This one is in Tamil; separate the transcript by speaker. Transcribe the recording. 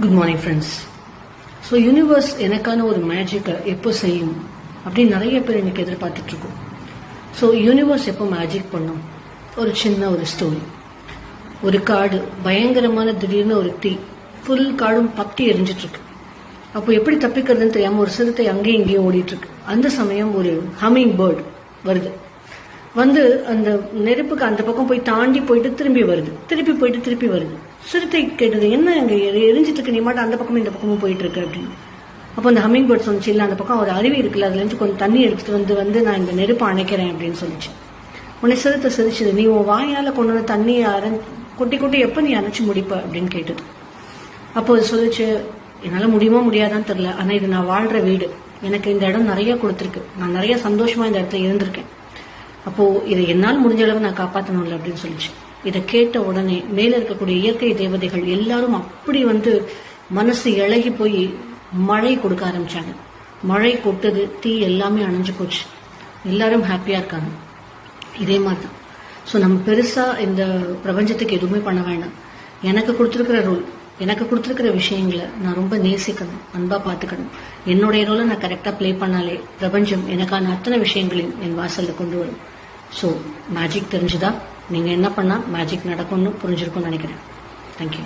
Speaker 1: Good morning friends. So universe எனக்கான ஒரு மேஜிக்கை எப்போ செய்யும் அப்படின்னு நிறைய பேர் எனக்கு எதிர்பார்த்துட்டு இருக்கோம். ஸோ யூனிவர்ஸ் எப்போ மேஜிக் பண்ணும்? ஒரு சின்ன ஒரு ஸ்டோரி. ஒரு காடு பயங்கரமான திடீர்னு ஒரு தீ, ஃபுல் காடும் பத்தி எரிஞ்சிட்டு இருக்கு. அப்போ எப்படி தப்பிக்கிறதுன்னு தெரியாம ஒரு சிறுத்தை அங்கேயும் இங்கேயும் ஓடிட்டு இருக்கு. அந்த சமயம் ஒரு ஹம்மிங் பேர்டு வருது. வந்து அந்த நெருப்புக்கு அந்த பக்கம் போய் தாண்டி போயிட்டு திரும்பி வருது, திருப்பி போயிட்டு திருப்பி வருது. சிறுத்தை கேட்டது, என்ன அங்க எரிஞ்சிட்டு இருக்கு, நீ மாட்ட அந்த பக்கமும் இந்த பக்கமும் போயிட்டு இருக்கு அப்படின்னு. அப்போ அந்த ஹம்மிங் பேர்ட் சொன்னிச்சு, இல்ல அந்த பக்கம் ஒரு அருவி இருக்குல்ல, அதுல இருந்து கொஞ்சம் தண்ணி எடுத்துட்டு வந்து நான் இந்த நெருப்பை அணைக்கிறேன் அப்படின்னு சொல்லிச்சு. உன்னை சிறுத்தை சிரிச்சது, நீ உன் வாயால கொண்டு வந்து தண்ணியை கொட்டி கொட்டி எப்ப நீ அணைச்சு முடிப்ப அப்படின்னு கேட்டது. அப்போ அது சொல்லிச்சு, என்னால முடியுமா முடியாதான்னு தெரியல, ஆனா இது நான் வாழ்ற வீடு, எனக்கு இந்த இடம் நிறைய கொடுத்துருக்கு, நான் நிறைய சந்தோஷமா இந்த இடத்துல இருந்திருக்கேன், அப்போ இதை என்னால் முடிஞ்ச அளவு நான் காப்பாற்றணும்ல அப்படின்னு சொல்லிச்சு. இதை கேட்ட உடனே மேல இருக்கக்கூடிய இயற்கை தேவதைகள் எல்லாரும் அப்படி மனசு இழகி போய் மழை கொடுக்க ஆரம்பிச்சாங்க. மழை கொட்டுது, தீ எல்லாமே அணைஞ்சு போச்சு, எல்லாரும் ஹாப்பியா இருக்காங்க. இதே மாதிரி தான். ஸோ நம்ம பெருசா இந்த பிரபஞ்சத்துக்கு எதுவுமே பண்ண வேண்டாம். எனக்கு கொடுத்துருக்கிற ரூல், எனக்கு கொடுத்துருக்கிற விஷயங்களை நான் ரொம்ப நேசிக்கணும், அன்பா பார்த்துக்கணும். என்னுடைய ரோலை நான் கரெக்டா பிளே பண்ணாலே பிரபஞ்சம் எனக்கான அத்தனை விஷயங்களையும் என் வாசல்ல கொண்டு வரும். ஸோ மேஜிக் தெரிஞ்சுதா? நீங்க என்ன பண்ணா மேஜிக் நடக்கும்னு புரிஞ்சிருக்கும்னு நினைக்கிறேன். தேங்க்யூ.